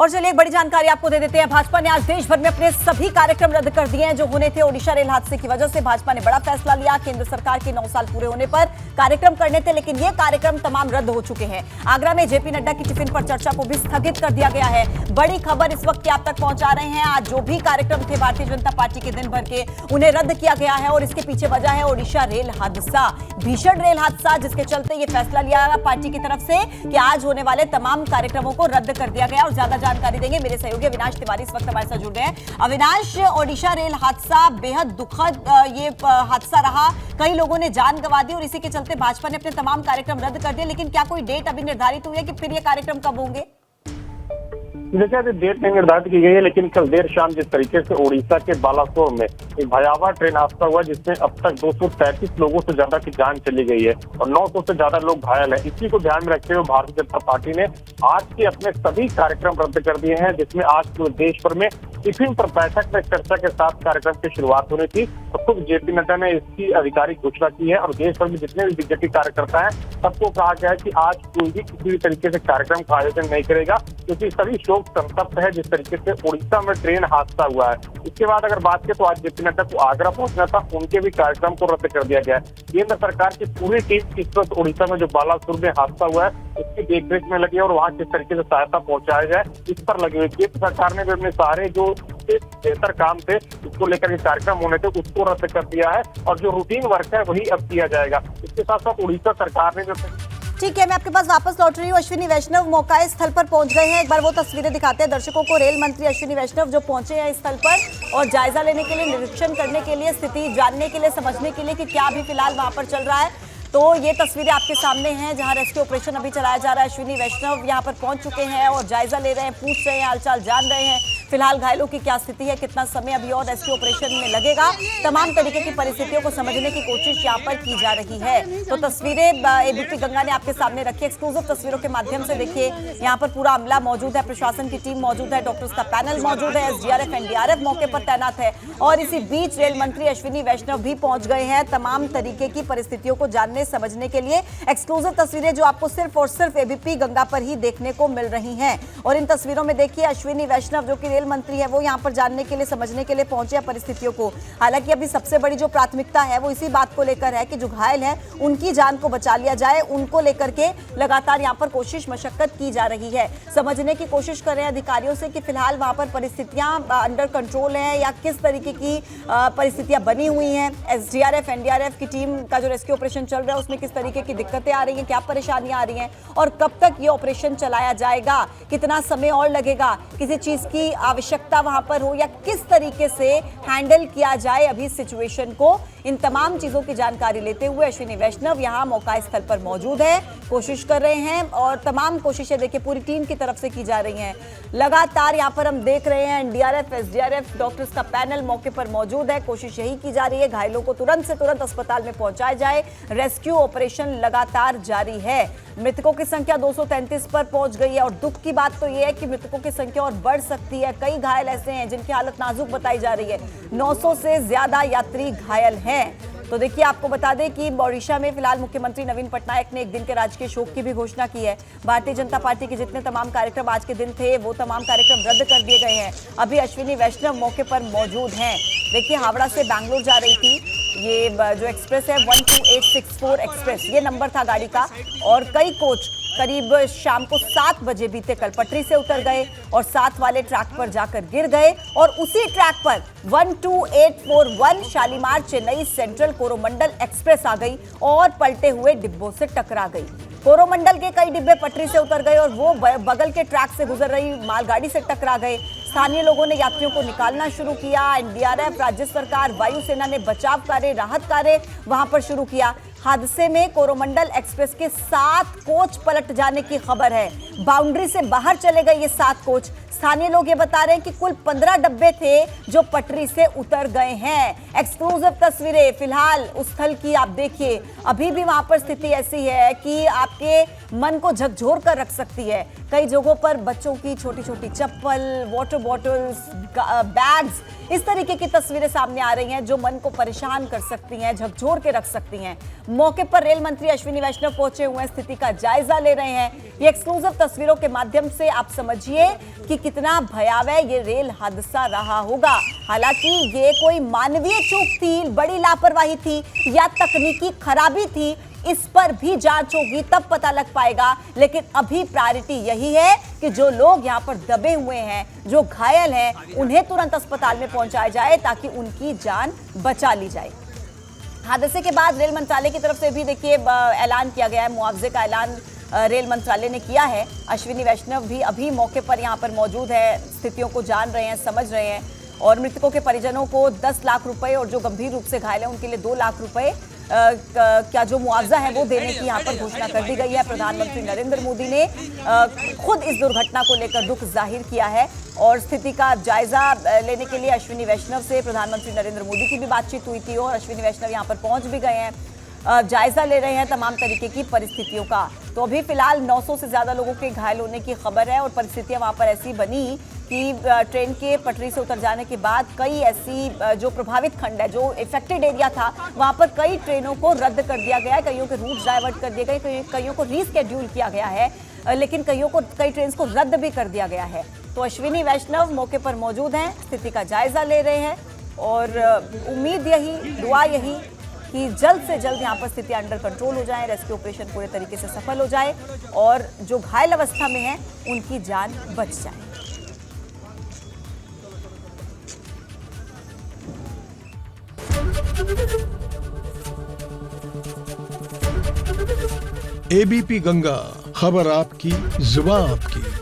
और चलिए एक बड़ी जानकारी आपको दे देते हैं। भाजपा ने आज देश भर में अपने सभी कार्यक्रम रद्द कर दिए हैं जो होने थे। ओडिशा रेल हादसे की वजह से भाजपा ने बड़ा फैसला लिया। केंद्र सरकार के 9 साल पूरे होने पर कार्यक्रम करने थे, लेकिन ये कार्यक्रम तमाम रद्द हो चुके हैं। आगरा में जेपी नड्डा की टिफिन पर चर्चा को भी स्थगित कर दिया गया है। बड़ी खबर इस वक्त आप तक पहुंचा रहे हैं। आज जो भी कार्यक्रम थे भारतीय जनता पार्टी के दिन भर के, उन्हें रद्द किया गया है और इसके पीछे वजह है ओडिशा रेल हादसा, भीषण रेल हादसा, जिसके चलते ये फैसला लिया गया पार्टी की तरफ से कि आज होने वाले तमाम कार्यक्रमों को रद्द कर दिया गया। और ज्यादा जानकारी देंगे मेरे सहयोगी अविनाश तिवारी, इस वक्त हमारे साथ जुड़ गए हैं। अविनाश, ओडिशा रेल हादसा बेहद दुखद ये हादसा रहा, कई लोगों ने जान गंवा दी और इसी के चलते भाजपा ने अपने तमाम कार्यक्रम रद्द कर दिए, लेकिन क्या कोई डेट अभी निर्धारित हुई है कि फिर ये कार्यक्रम कब होंगे? देखिए, अभी डेट नहीं निर्धारित की गई है, लेकिन कल देर शाम जिस तरीके से ओडिशा के बालासोर में एक भयावह ट्रेन हादसा हुआ जिसमें अब तक 233 लोगों से ज्यादा की जान चली गई है और 900 से ज्यादा लोग घायल हैं। इसी को ध्यान में रखते हुए भारतीय जनता पार्टी ने आज के अपने सभी कार्यक्रम रद्द कर दिए हैं, जिसमें आज पूरे देश भर में टिफिन पर बैठक में चर्चा के साथ कार्यक्रम की शुरुआत होनी थी और खुद जेपी नड्डा ने इसकी आधिकारिक घोषणा की है और देश भर में जितने भी बीजेपी कार्यकर्ता हैं सबको कहा गया है कि आज कोई भी किसी भी तरीके से कार्यक्रम का आयोजन नहीं करेगा, क्योंकि सभी शोक संतप्त है जिस तरीके से ओडिशा में ट्रेन हादसा हुआ है। इसके बाद अगर बात करें तो आज जेपी नड्डा को आगरा पहुंचना था, उनके भी कार्यक्रम को रद्द कर दिया गया है। केंद्र सरकार की पूरी टीम इस वक्त ओडिशा में जो बालासुर में हादसा हुआ है उसकी देखरेख में लगी है और वहाँ किस तरीके से सहायता पहुंचाया जाए इस पर लगी हुई। केंद्र सरकार ने भी अपने सारे जो बेहतर काम थे उसको लेकर के कार्यक्रम होने थे उसको रद्द कर दिया है और जो रूटीन वर्क है वही अब किया जाएगा। इसके साथ साथ उड़ीसा सरकार ने जो ठीक है, मैं आपके पास वापस लौट रही हूँ। अश्विनी वैष्णव मौका स्थल पर पहुंच गए हैं, एक बार वो तस्वीरें दिखाते हैं दर्शकों को। रेल मंत्री अश्विनी वैष्णव जो पहुंचे हैं स्थल पर और जायजा लेने के लिए, निरीक्षण करने के लिए, स्थिति जानने के लिए, समझने के लिए कि क्या अभी फिलहाल वहां पर चल रहा है। तो ये तस्वीरें आपके सामने हैं जहां रेस्क्यू ऑपरेशन अभी चलाया जा रहा है। अश्विनी वैष्णव यहां पर पहुंच चुके हैं और जायजा ले रहे हैं, पूछ रहे हैं, हालचाल जान रहे हैं फिलहाल घायलों की क्या स्थिति है, कितना समय अभी और रेस्क्यू ऑपरेशन में लगेगा। तमाम तरीके की परिस्थितियों को समझने की कोशिश यहाँ पर की जा रही है। तो तस्वीरें एबीपी गंगा ने आपके सामने रखी, एक्सक्लूसिव तस्वीरों के माध्यम से देखिए। यहाँ पर पूरा अमला मौजूद है, प्रशासन की टीम मौजूद है, डॉक्टर्स का पैनल मौजूद है, एसडीआरएफ एनडीआरएफ मौके पर तैनात है और इसी बीच रेल मंत्री अश्विनी वैष्णव भी पहुंच गए हैं तमाम तरीके की परिस्थितियों को जानने समझने के लिए। एक्सक्लूसिव तस्वीरें जो आपको सिर्फ और सिर्फ एबीपी गंगा पर ही देखने को मिल रही हैं और इन तस्वीरों में देखिए अश्विनी वैष्णव जो कि रेल मंत्री है वो यहां पर जानने के लिए, समझने के लिए पहुंचे हैं परिस्थितियों को। हालांकि अभी सबसे बड़ी जो प्राथमिकता है वो इसी बात को लेकर है कि जो घायल है उनकी जान को बचा लिया जाए, उनको लेकर के लगातार यहां पर कोशिश मशक्कत की जा रही है। समझने की कोशिश कर रहे हैं अधिकारियों से कि फिलहाल वहां पर परिस्थितियां अंडर कंट्रोल है या किस तरीके की परिस्थितियां बनी हुई हैं। एसडीआरएफ एनडीआरएफ की टीम का जो रेस्क्यू ऑपरेशन चल रहा है उसमें किस तरीके की दिक्कतें आ रही हैं, क्या परेशानियां आ रही हैं और कब तक ये ऑपरेशन चलाया जाएगा, कितना समय और लगेगा, किसी चीज की आवश्यकता वहां पर हो या किस तरीके से हैंडल किया जाए अभी सिचुएशन को। इन तमाम चीजों की जानकारी लेते हुए अश्विनी वैष्णव यहां मौका स्थल पर मौजूद है, कोशिश कर रहे हैं और तमाम कोशिशें देखिए पूरी टीम की तरफ से की जा रही हैं। लगातार यहां पर हम देख रहे हैं एनडीआरएफ एसडीआरएफ डॉक्टर्स का पैनल मौके पर मौजूद है, कोशिश यही की जा रही है घायलों को तुरंत से तुरंत अस्पताल में पहुंचाया जाए। रेस्क्यू ऑपरेशन लगातार जारी है। मृतकों की संख्या 233 पर पहुंच गई है और दुख की बात तो यह है कि मृतकों की संख्या और बढ़ सकती है। कई घायल ऐसे हैं जिनकी हालत नाजुक बताई जा रही है, 900 से ज्यादा यात्री घायल हैं। तो देखिए, आपको बता दें कि ओडिशा में फिलहाल मुख्यमंत्री नवीन पटनायक ने एक दिन के राजकीय शोक की भी घोषणा की है। भारतीय जनता पार्टी के जितने तमाम कार्यक्रम आज के दिन थे वो तमाम कार्यक्रम रद्द कर दिए गए हैं। अभी अश्विनी वैष्णव मौके पर मौजूद हैं। देखिए, हावड़ा से बैंगलोर जा रही थी ये जो एक्सप्रेस है 12864 एक्सप्रेस, ये नंबर था गाड़ी का और कई कोच करीब शाम को 7 बजे बीते कल पटरी से उतर गए और साथ वाले ट्रैक पर जाकर गिर गए और उसी ट्रैक पर 12841 शालीमार चेन्नई सेंट्रल कोरोमंडल एक्सप्रेस आ गई और पलटे हुए डिब्बों से टकरा गई। कोरोमंडल के कई डिब्बे पटरी से उतर गए और वो बगल के ट्रैक से गुजर रही मालगाड़ी से टकरा गए। स्थानीय लोगों ने यात्रियों को निकालना शुरू किया। एनडीआरएफ, राज्य सरकार, वायुसेना ने बचाव कार्य, राहत कार्य वहां पर शुरू किया। हादसे में कोरोमंडल एक्सप्रेस के 7 कोच पलट जाने की खबर है। बाउंड्री से बाहर चले गए ये 7 कोच। स्थानीय लोग ये बता रहे हैं कि कुल 15 डब्बे थे जो पटरी से उतर गए हैं। एक्सक्लूसिव तस्वीरें फिलहाल उस स्थल की आप देखिए। अभी भी वहां पर स्थिति ऐसी है कि आपके मन को झकझोर कर रख सकती है। कई जगहों पर बच्चों की छोटी छोटी चप्पल, वाटर बॉटल्स, बैग्स, इस तरीके की तस्वीरें सामने आ रही हैं जो मन को परेशान कर सकती हैं, झकझोर के रख सकती हैं। मौके पर रेल मंत्री अश्विनी वैष्णव पहुंचे हुए हैं, स्थिति का जायजा ले रहे हैं। ये एक्सक्लूसिव तस्वीरों के माध्यम से आप समझिए कि कितना भयावह ये रेल हादसा रहा होगा। हालांकि ये कोई मानवीय चूक थी, बड़ी लापरवाही थी या तकनीकी खराबी थी, इस पर भी जांच होगी, तब पता लग पाएगा। लेकिन अभी प्रायोरिटी यही है कि जो लोग यहाँ पर दबे हुए हैं, जो घायल हैं, उन्हें तुरंत अस्पताल में पहुंचाया जाए ताकि उनकी जान बचा ली जाए। हादसे के बाद रेल मंत्रालय की तरफ से भी देखिए ऐलान किया गया है, मुआवजे का ऐलान रेल मंत्रालय ने किया है। अश्विनी वैष्णव भी अभी मौके पर यहाँ पर मौजूद है, स्थितियों को जान रहे हैं, समझ रहे हैं और मृतकों के परिजनों को 10 लाख रुपए और जो गंभीर रूप से घायल हैं उनके लिए 2 लाख रुपए क्या जो मुआवजा है वो देने की यहाँ पर घोषणा कर दी गई है। प्रधानमंत्री नरेंद्र मोदी ने खुद इस दुर्घटना को लेकर दुख जाहिर किया है और स्थिति का जायजा लेने के लिए अश्विनी वैष्णव से प्रधानमंत्री नरेंद्र मोदी की भी बातचीत हुई थी और अश्विनी वैष्णव यहाँ पर पहुंच भी गए हैं, जायजा ले रहे हैं तमाम तरीके की परिस्थितियों का। तो अभी फिलहाल 900 से ज्यादा लोगों के घायल होने की खबर है और परिस्थितियां वहां पर ऐसी बनी कि ट्रेन के पटरी से उतर जाने के बाद कई ऐसी जो प्रभावित खंड है, जो इफेक्टेड एरिया था, वहां पर कई ट्रेनों को रद्द कर दिया गया है, कईयों के रूट डाइवर्ट कर दिए गए, कईयों को रीस्केड्यूल किया गया है, लेकिन कई ट्रेन को रद्द भी कर दिया गया है। तो अश्विनी वैष्णव मौके पर मौजूद हैं, स्थिति का जायजा ले रहे हैं और उम्मीद यही, दुआ यही कि जल्द से जल्द यहाँ पर स्थिति अंडर कंट्रोल हो जाए, रेस्क्यू ऑपरेशन पूरे तरीके से सफल हो जाए और जो घायल अवस्था में हैं उनकी जान बच जाए। एबीपी गंगा, खबर आपकी, जुबान आपकी।